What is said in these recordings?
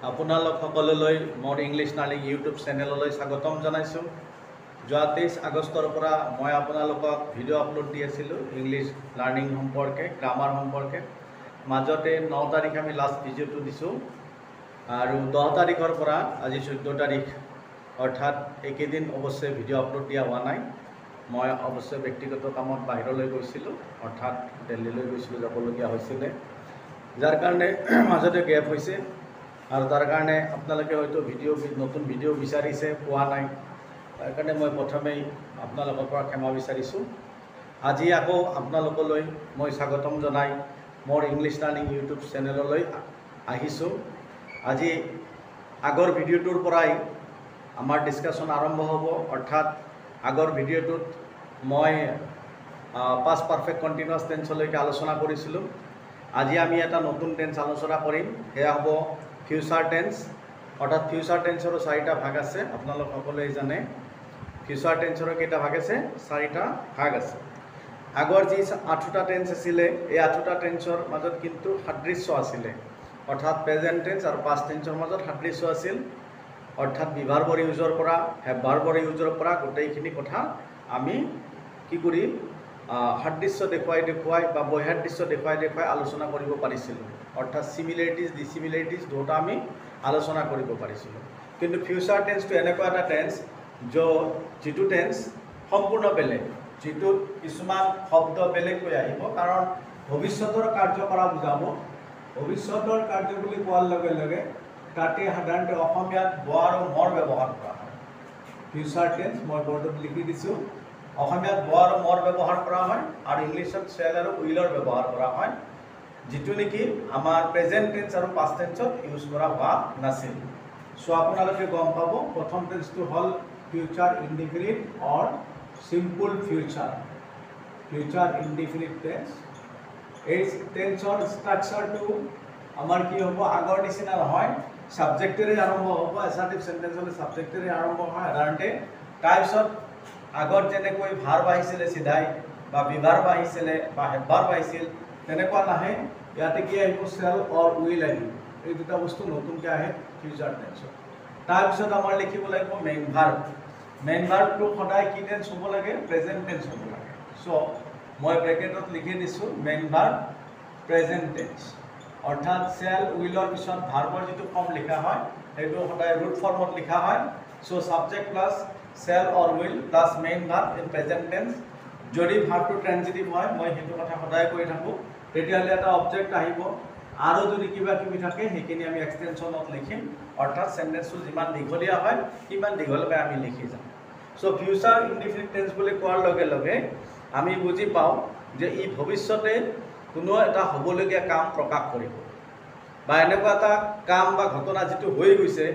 আপোনালোক সকললৈ মোৰ ইংলিছ লাৰ্ণিং ইউটিউব চেনেললৈ স্বাগতম জনাইছোঁ। যোৱা 23 আগষ্টৰ পৰা মই আপোনালোকক ভিডিঅ' আপলোড দি আছিলোঁ ইংলিছ লাৰ্ণিং সম্পৰ্কে, গ্ৰামাৰ সম্পৰ্কে। মাজতে 9 তাৰিখ আমি লাষ্ট ভিডিঅ'টো দিছোঁ আৰু 10 তাৰিখৰ পৰা আজি 14 তাৰিখ অৰ্থাৎ একেদিন অৱশ্যে ভিডিঅ' আপলোড দিয়া হোৱা নাই। মই অৱশ্যে ব্যক্তিগত কামত বাহিৰলৈ গৈছিলোঁ, অৰ্থাৎ দিল্লীলৈ গৈছিলোঁ, যাবলগীয়া হৈছিলে, যাৰ কাৰণে মাজতে গেপ হৈছে আৰু তাৰ কাৰণে আপোনালোকে হয়তো নতুন ভিডিঅ' বিচাৰিছে, পোৱা নাই। তাৰ কাৰণে মই প্ৰথমেই আপোনালোকৰ পৰা ক্ষমা বিচাৰিছোঁ। আজি আকৌ আপোনালোকলৈ মই স্বাগতম জনাই মোৰ ইংলিছ লাৰ্ণিং ইউটিউব চেনেললৈ আহিছোঁ। আজি আগৰ ভিডিঅ'টোৰ পৰাই আমাৰ ডিছকাশ্যন আৰম্ভ হ'ব, অৰ্থাৎ আগৰ ভিডিঅ'টোত মই পাষ্ট পাৰফেক্ট কণ্টিনিউৱাছ টেন্সলৈকে আলোচনা কৰিছিলোঁ। আজি আমি এটা নতুন টেন্স আলোচনা কৰিম, সেয়া হ'ব ফিউচাৰ টেন্স। অৰ্থাৎ ফিউচাৰ টেন্সৰো 4টা ভাগ আছে, আপোনালোক সকলোৱে জানে। ফিউচাৰ টেন্সৰো কেইটা ভাগ আছে? 4টা ভাগ আছে। আগৰ যি 8টা টেন্স আছিলে, এই 8টা টেন্সৰ মাজত কিন্তু সাদৃশ্য আছিলে, অৰ্থাৎ প্ৰেজেণ্ট টেন্স আৰু পাষ্ট টেন্সৰ মাজত সাদৃশ্য আছিল। অৰ্থাৎ বি ভাৰ্বৰ ইউজৰ পৰা, হেভ ভাৰ্বৰ ইউজৰ পৰা গোটেইখিনি কথা আমি কি কৰি সাদৃশ্য দেখুৱাই বা বৈসাদৃশ্য দেখুৱাই আলোচনা কৰিব পাৰিছিলোঁ। অৰ্থাৎ চিমিলাৰিটিজ ডিচিমিলাৰিটিজ দুটা আমি আলোচনা কৰিব পাৰিছিলোঁ। কিন্তু ফিউচাৰ টেন্সটো এনেকুৱা এটা টেন্স যিটো টেন্স সম্পূৰ্ণ বেলেগ, যিটো কিছুমান শব্দ বেলেগকৈ আহিব, কাৰণ ভৱিষ্যতৰ কাৰ্য কৰা বুজাব। ভৱিষ্যতৰ কাৰ্য বুলি কোৱাৰ লগে লগে তাতে সাধাৰণতে অসমীয়াত ব আৰু মৰ ব্যৱহাৰ কৰা হয়। ফিউচাৰ টেন্স মই বৰ্ডত লিখি দিছোঁ, অসমীয়াত ব আৰু মৰ ব্যৱহাৰ কৰা হয় আৰু ইংলিছত শ্বেল আৰু উইলৰ ব্যৱহাৰ কৰা হয়, যিটো নেকি আমাৰ প্ৰেজেণ্ট টেন্স আৰু পাষ্ট টেন্সত ইউজ কৰা হোৱা নাছিল। চ' আপোনালোকে গম পাব, প্ৰথম টেন্সটো হ'ল future indefinite or simple future. Future indefinite tense, এই টেন্সৰ ষ্ট্ৰাকচাৰটো আমাৰ কি হ'ব, আগৰ নিচিনা নহয়, ছাবজেক্টেৰে আৰম্ভ হ'ব। এছাৰ্টিভ চেণ্টেন্স হ'লে ছাবজেক্টেৰে আৰম্ভ হয় সাধাৰণতে। তাৰপিছত আগত যেনেকৈ ভাৰ্ব আহিছিলে চিধাই, বা বিভাৰ্ব আহিছিলে বা হেডভাৰ্ব আহিছিল, তেনেকুৱা নাহে। ইয়াতে কি আহিব, শ্বেল অৰ উইল আহিব। এই দুটা বস্তু নতুনকৈ আহে ফিউচাৰ টেন্সত। তাৰপিছত আমাৰ লিখিব লাগিব মেইন ভাৰ্ব। মেইন ভাৰ্বটো সদায় কি টেন্স হ'ব লাগে? প্ৰেজেণ্ট টেন্স হ'ব লাগে। চ' মই ব্ৰেকেটত লিখি দিছোঁ মেইন ভাৰ্ব প্ৰেজেণ্ট টেন্স। অৰ্থাৎ শ্বেল উইলৰ পিছত ভাৰ্বৰ যিটো ফৰ্ম লিখা হয় সেইটো সদায় ৰুট ফৰ্মত লিখা হয়। So' subject plus shall or will plus main verb in present tense. যদি ভাৰ্বটো ট্ৰেঞ্জিটিভ হয়, মই সেইটো কথা সদায় কৈ থাকোঁ, তেতিয়াহ'লে এটা অবজেক্ট আহিব, আৰু যদি কিবা কিবি থাকে সেইখিনি আমি এক্সটেনশ্যনত লিখিম। অৰ্থাৎ চেণ্টেন্সটো যিমান দীঘলীয়া হয় সিমান দীঘলকৈ আমি লিখি যাম। চ' ফিউচাৰ ইনডিফিনিট টেন্স বুলি কোৱাৰ লগে লগে আমি বুজি পাওঁ যে ই ভৱিষ্যতে কোনো এটা হ'বলগীয়া কাম প্ৰকাশ কৰিব, বা এনেকুৱা এটা কাম বা ঘটনা যিটো হৈ গৈছে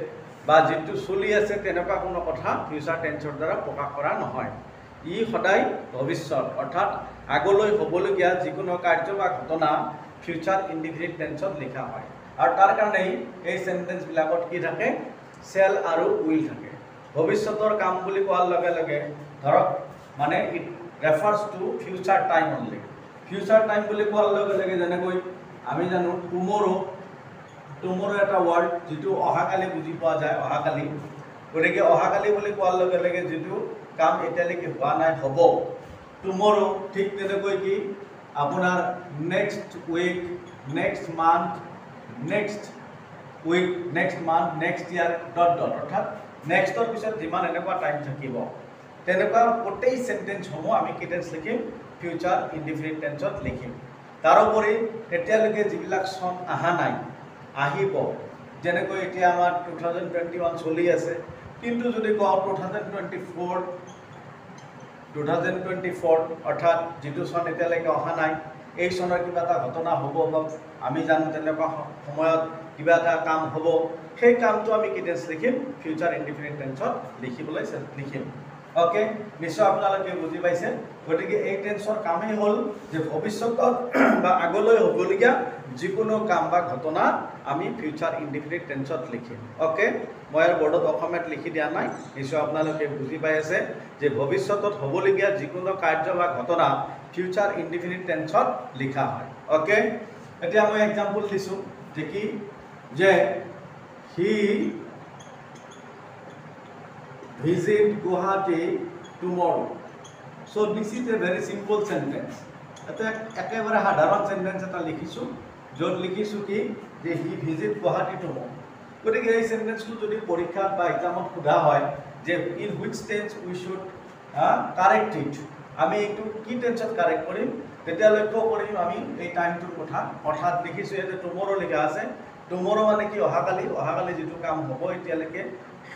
বা যিটো চলি আছে, তেনেকুৱা কোনো কথা ফিউচাৰ টেন্সৰ দ্বাৰা প্ৰকাশ কৰা নহয়। ই সদায় ভৱিষ্যত, অৰ্থাৎ আগলৈ হ'বলগীয়া যিকোনো কাৰ্য বা ঘটনা ফিউচাৰ ইনডিফিনিট টেন্সত লিখা হয়। আৰু তাৰ কাৰণেই এই চেণ্টেন্সবিলাকত কি থাকে? শ্বেল আৰু উইল থাকে। ভৱিষ্যতৰ কাম বুলি কোৱাৰ লগে লগে ধৰক মানে it refers to future time only. Future time বুলি কোৱাৰ লগে লগে যেনেকৈ আমি জানো টুমৰো এটা ৱৰ্ড, যিটো অহাকালি বুজি পোৱা যায়, অহাকালি। গতিকে অহাকালি বুলি কোৱাৰ লগে লগে যিটো কাম এতিয়ালৈকে হোৱা নাই, হ'ব টুমৰো। ঠিক তেনেকৈ কি আপোনাৰ next week, next month, next week, next month, next year dot dot, অৰ্থাৎ নেক্সটৰ পিছত যিমান এনেকুৱা টাইম থাকিব, তেনেকুৱা গোটেই চেণ্টেন্সসমূহ আমি কি টেন্স লিখিম? ফিউচাৰ ইনডিফিনিট টেন্সত লিখিম। তাৰোপৰি এতিয়ালৈকে যিবিলাক চন অহা নাই, আহিব, যেনেকৈ এতিয়া আমাৰ 2021 চলি আছে, কিন্তু যদি কওঁ 2024 অৰ্থাৎ যিটো চন এতিয়ালৈকে অহা নাই, এই চনৰ কিবা এটা ঘটনা হ'ব বা আমি জানো তেনেকুৱা সময়ত কিবা এটা কাম হ'ব, সেই কামটো আমি কি টেন্স লিখিম? ফিউচাৰ ইনডিফিনিট টেন্সত লিখিম। অ'কে, নিশ্চয় আপোনালোকে বুজি পাইছে। গতিকে এই টেন্সৰ কামেই হ'ল যে ভৱিষ্যতত বা আগলৈ হ'বলগীয়া যিকোনো কাম বা ঘটনা আমি ফিউচাৰ ইনডিফিনিট টেন্সত লিখিম। অ'কে, মই আৰু বৰ্ডত অসমীয়াত লিখি দিয়া নাই, নিশ্চয় আপোনালোকে বুজি পাই আছে যে ভৱিষ্যতত হ'বলগীয়া যিকোনো কাৰ্য বা ঘটনা ফিউচাৰ ইনডিফিনিট টেন্সত লিখা হয়। অ'কে, এতিয়া মই এক্সাম্পল দিছোঁ যে কি, যে he visit Guwahati tomorrow. So this is a very simple sentence. এটা একেবাৰে সাধাৰণ সেন্টেন্স এটা লিখিছো য'ত লিখিছো কি যে হি ভিজিট গুৱাহাটী টুমৰো গতিকে এই সেন্টেন্সটো যদি পৰীক্ষাত বা এক্সামত সোধা হয় যে in which tense we should correct it আমি এইটো কি টেন্সত কাৰেক্ট কৰিম তেতিয়া লক্ষ্য কৰিম আমি এই টাইমটোৰ কথা অৰ্থাৎ লিখিছো যে টুমৰো লিখা আছে টুমৰো মানে কি অহাকালি যিটো কাম হ'ব এতিয়ালৈকে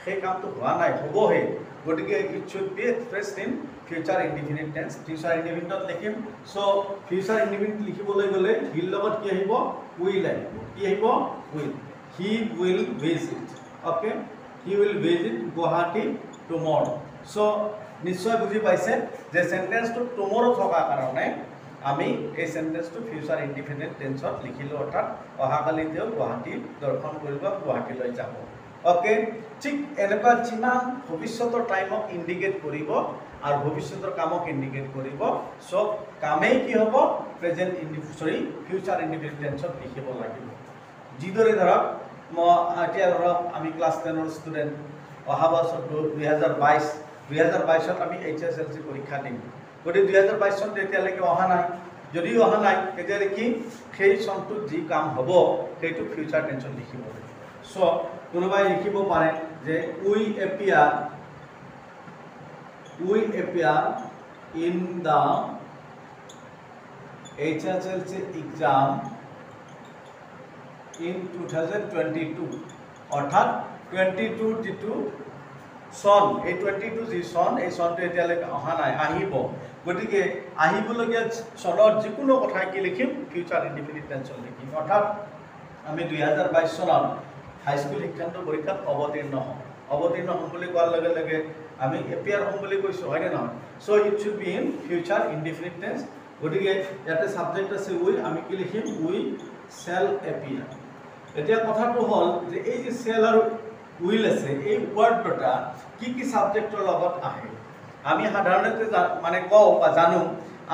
সেই কামটো হোৱা নাই হ'বহে গতিকে it should be expressed in future indefinite tense future ইনডিফিনিটত লিখিম সো ফিউচাৰ ইনডিফিনিট লিখিবলৈ গ'লে হিৰ লগত কি আহিব উইল আহিব কি আহিব will he will visit okay he will visit Guwahati টুমৰো so নিশ্চয় বুজি পাইছে যে সেন্টেন্সটো টুমৰো থকা কাৰণে আমি এই সেন্টেন্সটো ফিউচাৰ ইনডিফিনিট টেন্সত লিখিলো অৰ্থাৎ অহাকালি তেওঁ গুৱাহাটী দৰ্শন কৰিব গুৱাহাটীলৈ যাব ওকে ঠিক এনেকুৱা যিমান ভৱিষ্যতৰ টাইমক ইণ্ডিকেট কৰিব আৰু ভৱিষ্যতৰ কামক ইণ্ডিকেট কৰিব সব কামেই কি হ'ব প্ৰেজেন্ট ফিউচাৰ ইনডিফিনিট টেন্সত লিখিব লাগিব যিদৰে ধৰক এতিয়া ধৰক আমি ক্লাছ 10ৰ ষ্টুডেণ্ট অহা বছৰ 2022ত আমি HSLC পৰীক্ষা দিম গতিকে 2022 চন এতিয়ালৈকে অহা নাই যদিও অহা নাই তেতিয়াহ'লে কি সেই চনটোত যি কাম হ'ব সেইটো ফিউচাৰ টেন্সত লিখিব লাগিব সো কোনোবাই লিখিব পাৰে যে we appear in the HSLC exam in 2022 অৰ্থাৎ 22 যিটো সন এই 22 যি সন এই সনটো এতিয়ালৈকে অহা নাই আহিব গতিকে আহিবলগীয়া চনৰ যিকোনো কথা কি লিখিম ফিউচাৰ ইনডিফিনিট টেন্সত লিখিম অৰ্থাৎ আমি 2022 চনত হাইস্কুল শিক্ষান্ত পৰীক্ষাত অৱতীৰ্ণ হ'ম বুলি কোৱাৰ লগে লগে আমি এপিয়াৰ হ'ম বুলি কৈছোঁ হয়নে নহয় so it should be in future indefinite tense গতিকে ইয়াতে সাবজেক্ট আছে উই আমি কি লিখিম উই শ্যাল এপিয়াৰ এতিয়া কথাটো হ'ল যে এই যে শ্যাল আৰু উইল আছে এই ওয়াৰ্ড দুটা কি কি সাবজেক্টৰ লগত আহে আমি সাধাৰণতে মানে কওঁ বা জানো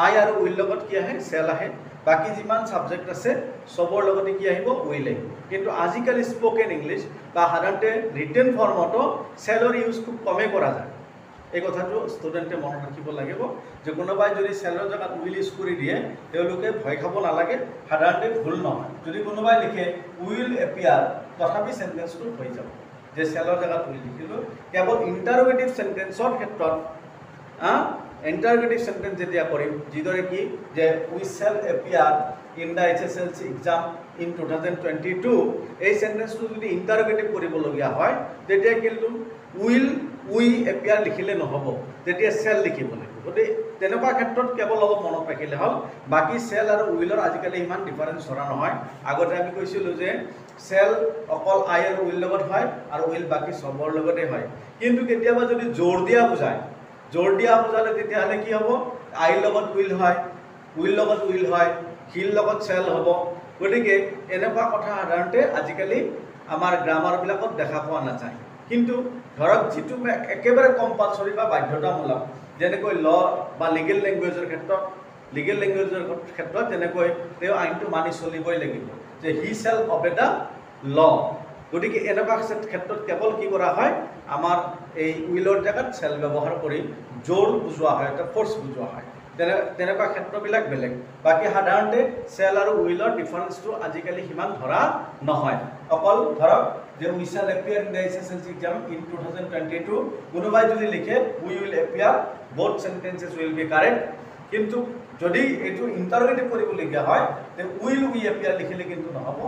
আই আৰু উইল লগত কি আহে শ্যাল আহে বাকি যিমান সাবজেক্ট আছে সবৰ লগতে কি আহিব উইল আহিব কিন্তু আজিকালি স্পোকেন ইংলিশ বা সাধাৰণতে ৰিটেন ফৰ্মতো শ্যালৰ ইউজ খুব কমে কৰা যায় এই কথাটো ষ্টুডেণ্টে মনত ৰাখিব লাগিব যে কোনোবাই যদি শ্যালৰ জেগাত উইল ইউজ কৰি দিয়ে তেওঁলোকে ভয় খাব নালাগে সাধাৰণতে ভুল নহয় যদি কোনোবাই লিখে উইল এপিয়াৰ তথাপি সেন্টেন্সটো হৈ যাব যে শ্যালৰ জেগাত উইল লিখিলো কেৱল ইণ্টাৰোগেটিভ সেন্টেন্সৰ ক্ষেত্ৰত ইণ্টাৰোগেটিভ সেন্টেন্স যেতিয়া কৰিম যিদৰে কি যে we shall appear in the HSLC exam in 2022 এই সেন্টেন্সটো যদি ইণ্টাৰোগেটিভ কৰিবলগীয়া হয় তেতিয়া কিন্তু উই এপিয়াৰ লিখিলে নহ'ব তেতিয়া শ্যাল লিখিব লাগিব গতিকে তেনেকুৱা ক্ষেত্ৰত কেৱল অলপ মনত ৰাখিলে হ'ল বাকি শ্যাল আৰু উইলৰ আজিকালি ইমান ডিফাৰেন্স ধৰা নহয় আগতে আমি কৈছিলোঁ যে শ্যাল অকল আই আৰু উইল লগত হয় আৰু উইল বাকি সবৰ লগতে হয় কিন্তু কেতিয়াবা যদি জোৰ দিয়া বুজালে তেতিয়াহ'লে কি হ'ব আইৰ লগত উইল হয় উইল লগত উইল হয় হিৰ লগত শ্যাল হ'ব গতিকে এনেকুৱা কথা সাধাৰণতে আজিকালি আমাৰ গ্ৰামাৰবিলাকত দেখা পোৱা নাযায় কিন্তু ধৰক যিটো একেবাৰে কম্পালসৰি বা বাধ্যতামূলক যেনেকৈ ল বা লিগেল লেংগুৱেজৰ ক্ষেত্ৰত যেনেকৈ তেওঁ আইনটো মানি চলিবই লাগিব যে হি শ্যাল অবে দ্য ল গতিকে এনেকুৱা ক্ষেত্ৰত কেৱল কি কৰা হয় আমাৰ এই উইলৰ জেগাত শ্যাল ব্যৱহাৰ কৰি জোৰ বুজোৱা হয় এটা ফ'ৰ্চ বুজোৱা হয় তেনেকুৱা ক্ষেত্ৰবিলাক বেলেগ বাকি সাধাৰণতে শ্যাল আৰু উইলৰ ডিফাৰেন্সটো আজিকালি সিমান ধৰা নহয় অকল ধৰক যে we shall appear in the HSLC exam in 2022 কোনোবাই যদি লিখে we will appear both sentences will be correct কিন্তু যদি এইটো ইণ্টাৰোগেটিভ কৰিবলগীয়া হয় তে উইল উই এপিয়াৰ লিখিলে কিন্তু নহ'ব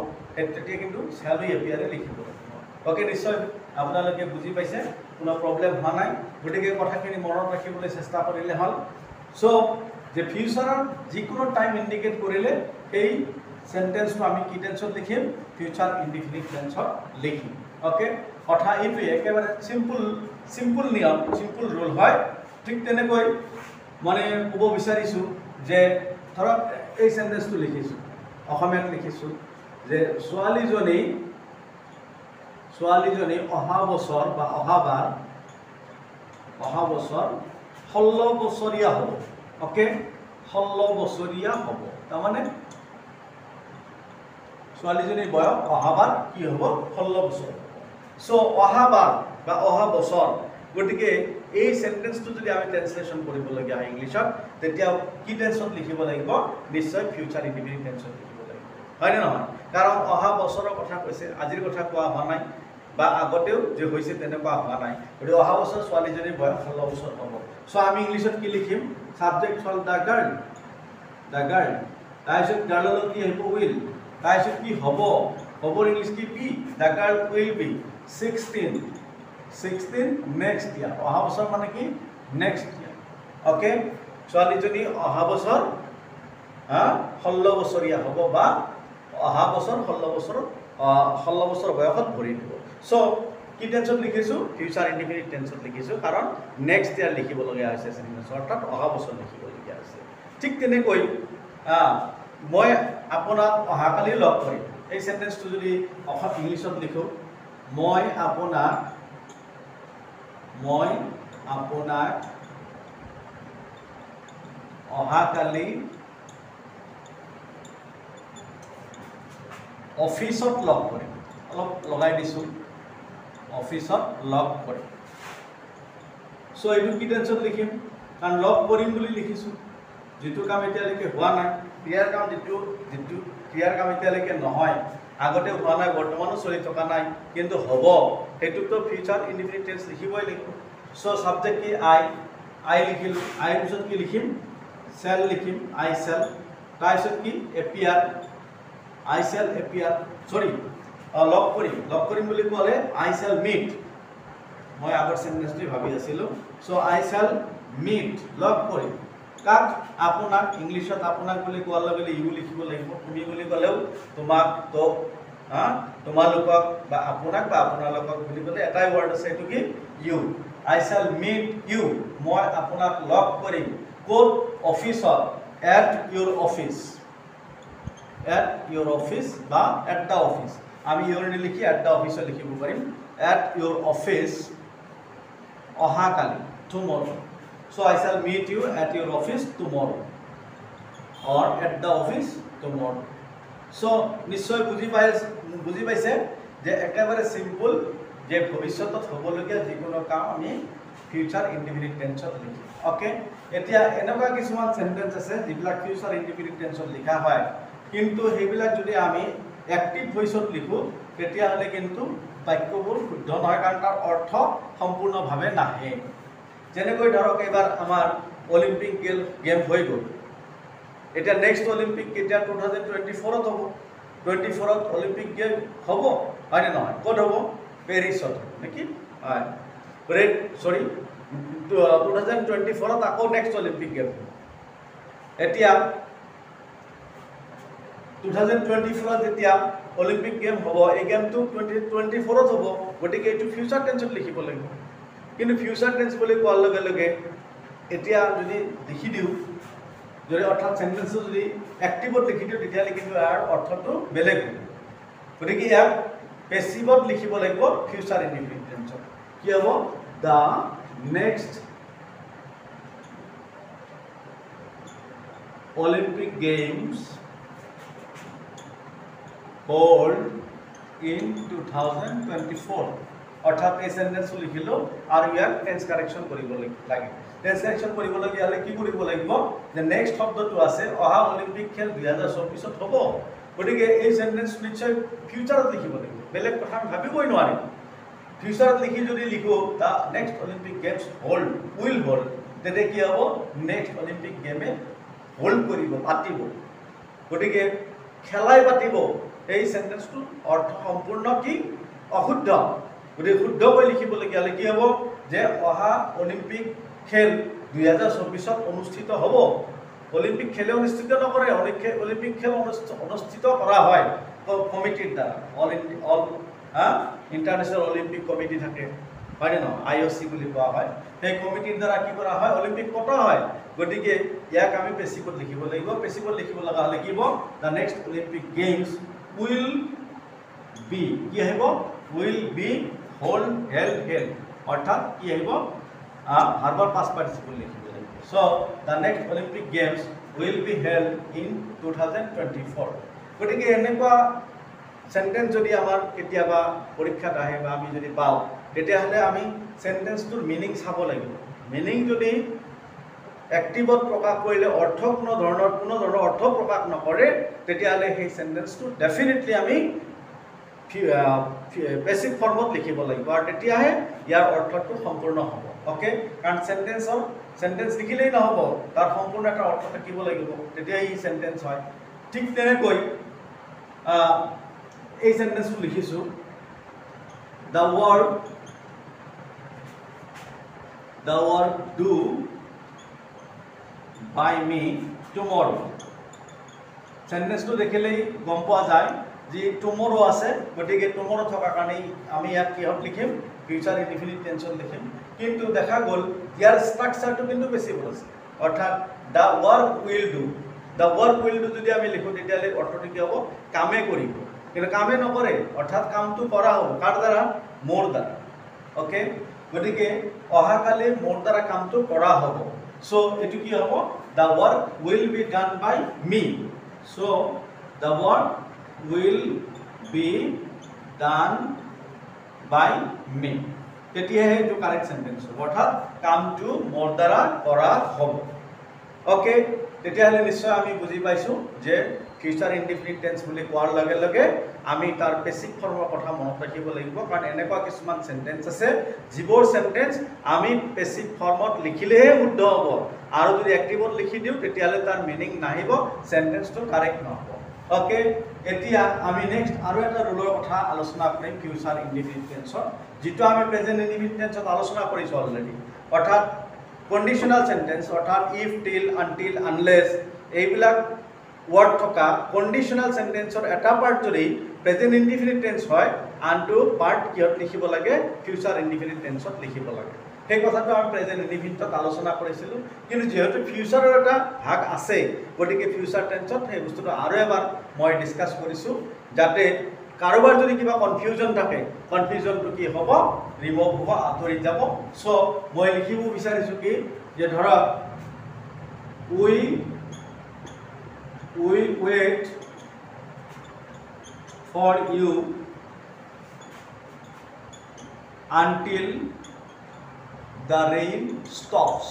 তেতিয়া কিন্তু শ্যাল উই এপিয়াৰে লিখিব লাগিব ওকে নিশ্চয় আপোনালোকে বুজি পাইছে কোনো প্ৰব্লেম হোৱা নাই গতিকে কথাখিনি মনত ৰাখিবলৈ চেষ্টা কৰিলে হ'ল সো যে ফিউচাৰৰ যিকোনো টাইম ইণ্ডিকেট কৰিলে সেই সেন্টেন্সটো আমি কি টেন্সত লিখিম ফিউচাৰ ইনডিফিনিট টেন্সত লিখিম ওকে কথা এইটোৱে একেবাৰে সিম্পল নিয়ম সিম্পল ৰুল হয় ঠিক তেনেকৈ মানে ক'ব বিচাৰিছোঁ যে ধৰক এই সেন্টেন্সটো লিখিছোঁ অসমীয়াত লিখিছোঁ যে ছোৱালীজনী অহা বছৰ বা অহা বছৰ 16 বছৰীয়া হ'ব ওকে 16 বছৰীয়া হ'ব তাৰমানে ছোৱালীজনীৰ বয়স অহাবাৰ কি হ'ব 16 বছৰ সো অহাবাৰ বা অহা বছৰ গতিকে এই সেন্টেন্সটো যদি আমি ট্ৰান্সলেশন কৰিব লগিয়া হয় ইংলিশত তেতিয়া কি টেন্সত লিখিব লাগিব নিশ্চয় ফিউচাৰ ইনডিফিনিট টেন্সত লিখিব লাগিব হয় না নহয় কাৰণ অহা বছৰৰ কথা কৈছে আজিৰ কথা কোৱা হোৱা নাই বা আগতেও যে হৈছে তেনেকুৱা হোৱা নাই গতিকে অহা বছৰ ছোৱালীজনীৰ বয়স 16 বছৰ হ'ব সো আমি ইংলিশত কি লিখিম সাবজেক্ট হল দা গার্ল তাৰপিছত গাৰ্লৰ কি হ'ব উইল তাৰপিছত কি হ'ব হ'বৰ ইংলিশ কি be the girl will be 16 next year অহা বছৰ মানে কি নেক্সট ইয়াৰ ওকে ছোৱালীজনী অহা বছৰ 16 বছৰীয়া হ'ব বা অহা বছৰ 16 বছৰ বয়সত ভৰি দিব সো কি টেন্সত লিখিছো ফিউচাৰ ইনডিফিনিট টেন্সত লিখিছো কাৰণ নেক্সট ইয়াৰ লিখিব লগা হৈছে সেন্টেন্স অৰ্থাৎ অহা বছৰ লিখিব লগা আছে ঠিক তেনেকৈ মই আপোনাক অহাকালি লগ কৰিম এই সেন্টেন্সটো যদি ইংলিশত লিখো মই আপোনাক অহাকালি অফিসত লগ কৰিম অলপ লগাই দিছো অফিসত লগ কৰিম সো এইটো কি টেন্সত লিখিম কাৰণ লগ কৰিম বুলি লিখিছো যেটো কাম এতিয়ালৈকে হোৱা নাই ক্ৰিয়াৰ কাম যেটো ক্ৰিয়াৰ কাম এতিয়ালৈকে নহয় আগতে হোৱা নাই বৰ্তমানো চলি থকা নাই কিন্তু হ'ব হেতুটো ফিউচাৰ ইনডিফিনিট টেন্স লিখিবই লাগিব সো সাবজেক্ট কি আই লিখিলো আই পিছত কি লিখিম shall লিখিম I shall তাৰপিছত কি appear I shall appear সৰি লগ কৰিম বুলি ক'লে I shall meet মই আগৰ সেন্টেন্সটো ভাবি আছিলো সো I shall meet লগ কৰিম কাক আপোনাক ইংলিশত আপোনাক বুলি কোৱাৰ লগে ইউ লিখিব লাগিব তুমি বুলি ক'লেও তোমাক তো তোমালোকক বা আপোনাক বা আপোনালোকক বুলি ক'লে এটাই ওয়াৰ্ড আছে এটো কি you I shall meet you মই আপোনাক লগ কৰিম কোড অফিসত at your office বা at the office আমি your নি লিখি at the office লিখিব পাৰিম at your office অহাকালি tomorrow so I shall meet you at your office tomorrow or at the office tomorrow so নিশ্চয় বুজি পাইছে যে একেবাৰে সিম্পল যে ভৱিষ্যতত হ'বলগীয়া যিকোনো কাম আমি ফিউচাৰ ইনডিফিনিট টেন্সত লিখি ওকে এতিয়া এনেকুৱা কিছুমান সেন্টেন্স আছে যিবিলাক ফিউচাৰ ইনডিফিনিট টেন্সত লিখা হয় কিন্তু সেইবিলাক যদি আমি অ্যাক্টিভ ভয়েসত লিখো তেতিয়া হলে কিন্তু বাক্যবোৰ শুদ্ধ নহয় কাৰণ তাৰ অৰ্থ সম্পূৰ্ণভাৱে নাহে যেনেকৈ ধৰক এবাৰ আমাৰ অলিম্পিক গেম হৈ গ'ল এটা নেক্সট অলিম্পিক কেতিয়া 2024 ত হ'ব 24 ত অলিম্পিক গেম হ'ব হয় না নহয় ক'ত হ'ব পেৰিছত নেকি হয় ৰেড সৰি 2024 ত আকৌ নেক্সট অলিম্পিক গেম এতিয়া 2024 যেতিয়া অলিম্পিক গেম হ'ব এই গেমটো 2024 ত হ'ব গতিকে এইটো ফিউচাৰ টেন্সত লিখিব লাগিব কিন্তু ফিউচাৰ টেন্স বুলি কোৱাৰ লগে লগে এতিয়া যদি লিখি দিও যদি অৰ্থাৎ সেন্টেন্সটো যদি অ্যাক্টিভত লিখি দিও তেতিয়া কিন্তু ইয়াৰ অৰ্থটো বেলেগ হ'ব গতিকে ইয়াক পেসিভত লিখিব লাগিব ফিউচাৰ ইনডিফিনিট টেন্সত কি হ'ব the next Olympic games hold in 2024 অর্থাৎ এই সেন্টেন্সটো লিখিলো আৰু ইয়াক টেন্স কাৰেকশন কৰিব লাগে টেন্স কাৰেকশন কৰিব লাগে হলে কি কৰিব লাগিব যে নেক্সট শব্দটো আছে অহা অলিম্পিক খেল 2024 ত হ'ব গতিকে এই সেন্টেন্স নিশ্চয় ফিউচাৰত লিখিব লাগিব বেলেগ কথা আমি ভাবিবই নোৱাৰিম ফিউচাৰত লিখি যদি লিখো the next Olympic games hold will hold তেতে কি হ'ব নেক্সট অলিম্পিক গেমে হোল্ড কৰিব পাতিব গতিকে খেলাই পাতিব এই সেন্টেন্সটো অৰ্থ সম্পূৰ্ণ কি অশুদ্ধ গতিকে শুদ্ধ কৰি লিখিবলগীয়া হলে কি হ'ব যে অহা অলিম্পিক খেল 2024 ত অনুষ্ঠিত হ'ব অলিম্পিক খেলে অনুষ্ঠিত নকৰে অলিম্পিক খেল অনুষ্ঠিত কৰা হয় কমিটিৰ দ্বাৰা অল ইন্টাৰনেশ্যনেল অলিম্পিক কমিটি থাকে হয় না IOC বুলি কোৱা হয় সেই কমিটিৰ দ্বাৰা কি কৰা হয় অলিম্পিক পতা হয় গতিকে ইয়াক আমি পেসিভত লিখিব লাগিব পেসিভত লিখিব লগা হলে কি হ'ব the next Olympic games will be কি আহিব will be hold held held অৰ্থাৎ কি আহিব ভাৰ্বৰ পাস্ট পাৰ্টিসিপল লিখিব লাগিব so the next Olympic games will be held in 2024 গতিকে এনেকুৱা সেন্টেন্স যদি আমাৰ কেতিয়াবা পৰীক্ষাত আহে বা আমি যদি পাওঁ তেতিয়াহ'লে আমি সেন্টেন্সটোৰ মিনিং চাব লাগিব মিনিং যদি এক্টিভত প্ৰকাশ কৰিলে অৰ্থ কোনো ধৰণৰ অৰ্থ প্ৰকাশ নকৰে তেতিয়াহ'লে সেই সেন্টেন্সটো ডেফিনেটলি আমি বেসিক ফৰ্মত লিখিব লাগিব আৰু তেতিয়াহে ইয়াৰ অৰ্থটো সম্পূৰ্ণ হ'ব ওকে কাৰণ সেন্টেন্স লিখিলেই নহ'ব তাৰ সম্পূৰ্ণ এটা অৰ্থ থাকিব লাগিব তেতিয়া এই সেন্টেন্স হয় ঠিক তেনেকৈ এই সেন্টেন্সটো লিখিছো the work do by me tomorrow সেন্টেন্সটো দেখিলেই গম পোৱা যায় যে tomorrow আছে গতিকে tomorrow থকা কাৰণে আমি ইয়াত কিহত লিখিম ফিউচাৰ ইনডিফিনিট টেন্সত লিখিম কিন্তু দেখা গ'ল ইয়াৰ ষ্ট্ৰাকচাৰটো কিন্তু বেছি ভাল আছে অৰ্থাৎ the work will do যদি আমি লিখো তেতিয়ালে অৰ্থটো কি হ'ব কামে কৰিব কিন্তু কামে নকৰে অৰ্থাৎ কামটো কৰা হ'ব কাৰ দ্বাৰা মোৰ দ্বাৰা ওকে গতিকে অহাকালি মোৰ দ্বাৰা কামটো কৰা হ'ব সো এটো কি হ'ব the work will be done by me so the work will be done by me তেতিয়াহে এটো কারেক্ট সেন্টেন্স হ'ব অৰ্থাৎ কামটো মোৰ দ্বাৰা কৰা হ'ব ওকে তেতিয়াহ'লে নিশ্চয় আমি বুজি পাইছো যে ফিউচাৰ ইনডিফিনিট টেন্স বুলি কোৱাৰ লগে লগে আমি তাৰ বেসিক ফৰ্মৰ কথা মনত ৰাখিব লাগিব কাৰণ এনেকুৱা কিছুমান সেন্টেন্স আছে যিবোৰ সেন্টেন্স আমি বেসিক ফৰ্মত লিখিলেহে শুদ্ধ হ'ব আৰু যদি এক্টিভত লিখি দিও তেতিয়াহ'লে তাৰ মিনিং নাহিব সেন্টেন্সটো কাৰেক্ট নহ'ব ওকে এতিয়া আমি নেক্সট আৰু এটা ৰুলৰ কথা আলোচনা কৰিম ফিউচাৰ ইনডিফিনিট টেন্সৰ যেটো আমি প্ৰেজেন্ট ইনডিফিনিট টেন্সত আলোচনা কৰিছো অলৰেডি অৰ্থাৎ কন্ডিশনাল সেন্টেন্স অৰ্থাৎ ইফ টিল আনটিল আনলেস এইবিলাক ওয়াৰ্ড থকা কন্ডিশনাল সেন্টেন্সৰ এটা পাৰ্ট যদি প্ৰেজেন্ট ইনডিফিনিট টেন্স হয় আনটো পাৰ্ট কিহত লিখিব লাগে ফিউচাৰ ইনডিফিনিট টেন্সত লিখিব লাগে সেই কথাটো আমি প্ৰেজেন্ট ইনডিফিনিটত আলোচনা কৰিছিলো কিন্তু যেহেতু ফিউচাৰৰ এটা ভাগ আছে গতিকে ফিউচাৰ টেন্সত সেই বস্তুটো আৰু এবাৰ মই ডিসকাস কৰিছো যাতে কাৰোবাৰ যদি কিবা কনফিউজন থাকে কনফিউজনটো কি হ'ব ৰিমুভ হ'ব আঁতৰি যাব সো মই লিখিব বিচাৰিছো কি যে ধৰা we wait for you until the rain stops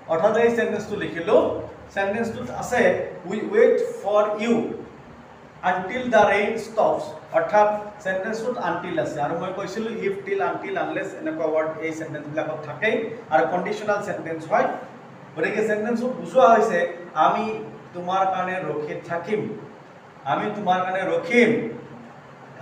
অর্থাৎ এই সেন্টেন্সটো লিখিলো সেন্টেন্সটোত আছে we wait for you until the rain stops অর্থাৎ সেন্টেন্সটোত until আছে আৰু মই কৈছিলো if till until unless এনেকুৱা ওয়াৰ্ড এই সেন্টেন্স বিলাকত থাকে আৰু কন্ডিশনাল সেন্টেন্স হয় গতিকে সেন্টেন্সটো বুজোৱা হৈছে আমি তোমাৰ কানে ৰখি থাকিম আমি তোমাৰ কানে ৰখিম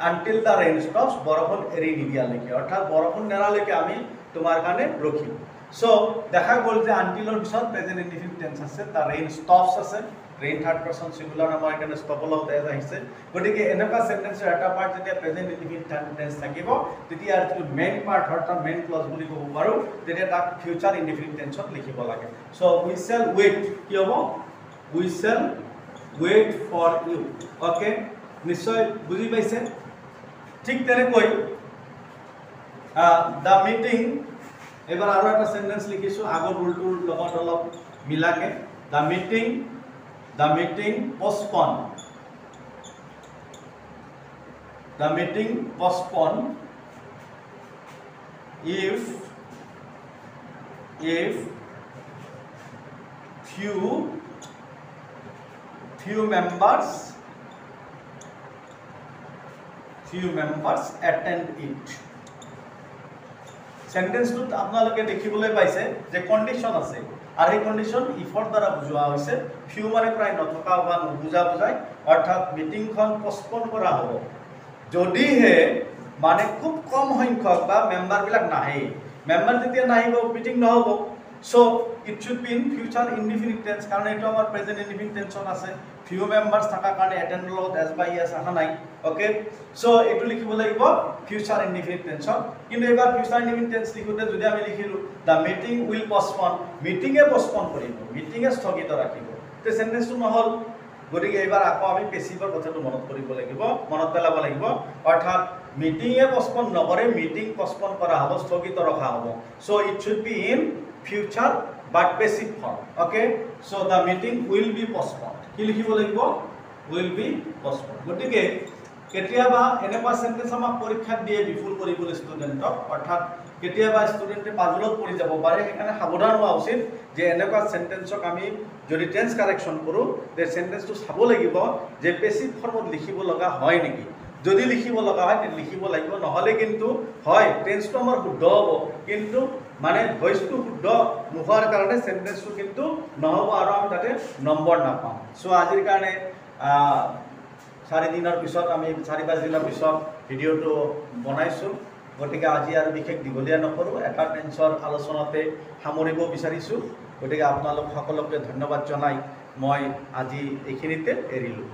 until the rain stops বৰখন এৰি নিদিয়ালৈকে অৰ্থাৎ বৰখন নেৰালৈকে আমি তোমাৰ কানে ৰখিম সো দেখা গ'ল যে until-ৰ পিছত প্ৰেজেন্ট ইনডিফিনিট টেন্স আছে the rain stops আছে rain থাৰ্ড পাৰসন সিঙ্গুলাৰ নামৰ এখানে ষ্টপ লগত আহিছে গতিকে এনেকুৱা সেন্টেন্সৰ এটা পাৰ্ট যেতিয়া প্ৰেজেন্ট ইনডিফিনিট টেন্স থাকিব তেতিয়া আৰু মেইন পাৰ্ট অৰ্থাৎ মেইন ক্লজ বুলি ক'ব পাৰো তেতিয়া তাক ফিউচাৰ ইনডিফিনিট টেন্সত লিখিব লাগে সো we shall wait কি হ'ব we shall wait for you okay নিশ্চয় বুজি পাইছে ঠিক তেনেকৈ the meeting এবাৰ আৰু এটা সেন্টেন্স লিখিছো আগৰ ৰুলটোৰ লগত অলপ মিলাকে the meeting postpone if few members attend it সেন্টেন্সটোত আপোনালোকে দেখিবলৈ পাইছে যে কন্ডিশন আছে আর এই কন্ডিশন ইফৰ দ্বাৰা বুজোৱা হৈছে ফিউ মানে প্ৰায় নথকা বা নুবুজা বুজায় অৰ্থাৎ মিটিংখন পোষ্টপন কৰা হ'ব যদিহে মানে খুব কম সংখ্যক বা মেম্বাৰ বিলাক নাহে মেম্বাৰ যেতিয়া নাহিব মিটিং নহব so it should be in future indefinite tense কাৰণ এটো আমাৰ প্ৰেজেন্ট ইনডিফিনিট টেন্সত আছে few members থাকা কাৰণে attend লগত as by as আহা নাই ওকে সো এটো লিখিব লাগিব ফিউচাৰ ইনডিফিনিট টেন্সত কিন্তু এবাৰ ফিউচাৰ ইনডিফিনিট টেন্স লিখোতে যদি আমি লিখিলো the meeting will postpone মিটিংয়ে পোষ্টপন কৰিব মিটিংয়ে স্থগিত ৰাখিব তে সেন্টেন্সটো নহল গতিকে এবাৰ আকৌ আমি পেছিভৰ কথাটো মনত কৰিব লাগিব মনত পেলাব লাগিব অৰ্থাৎ মিটিংয়ে পোষ্টপন নকৰে মিটিং পোষ্টপন কৰা হ'ব স্থগিত ৰখা হ'ব so it should be in future but passive form okay so the meeting will be postponed কি লিখিব লাগিব will be postponed গতিকে কেতিয়াবা এনেকুৱা সেন্টেন্স আমাক পৰীক্ষাত দিয়ে বিফুল কৰিবলৈ ষ্টুডেণ্টক, অৰ্থাৎ কেতিয়াবা ষ্টুডেণ্টে পাজলত পৰি যাব পাৰে। সেইকাৰণে সাৱধান হোৱা উচিত যে এনেকুৱা সেন্টেন্সক আমি যদি টেন্স কাৰেকশ্যন কৰোঁ তে সেন্টেন্সটো চাব লাগিব যে পেছিভ ফৰ্মত লিখিব লগা হয় নেকি। যদি লিখিব লগা হয় তেতিয়া লিখিব লাগিব, নহ'লে কিন্তু হয় টেন্সটো আমাৰ শুদ্ধ হ'ব কিন্তু মানে ভইচটো শুদ্ধ নোহোৱাৰ কাৰণে সেন্টেন্সটো কিন্তু নহ'ব আৰু আমি তাতে নম্বৰ নাপাম। চ' আজিৰ কাৰণে 4 দিনৰ পিছত আমি 4-5 দিনৰ পিছত ভিডিঅ'টো বনাইছোঁ। গতিকে আজি আৰু বিশেষ দীঘলীয়া নকৰোঁ, এটা টেন্সৰ আলোচনাতে সামৰিব বিচাৰিছোঁ। গতিকে আপোনালোক সকলোকে ধন্যবাদ জনাই মই আজি এইখিনিতে এৰিলোঁ।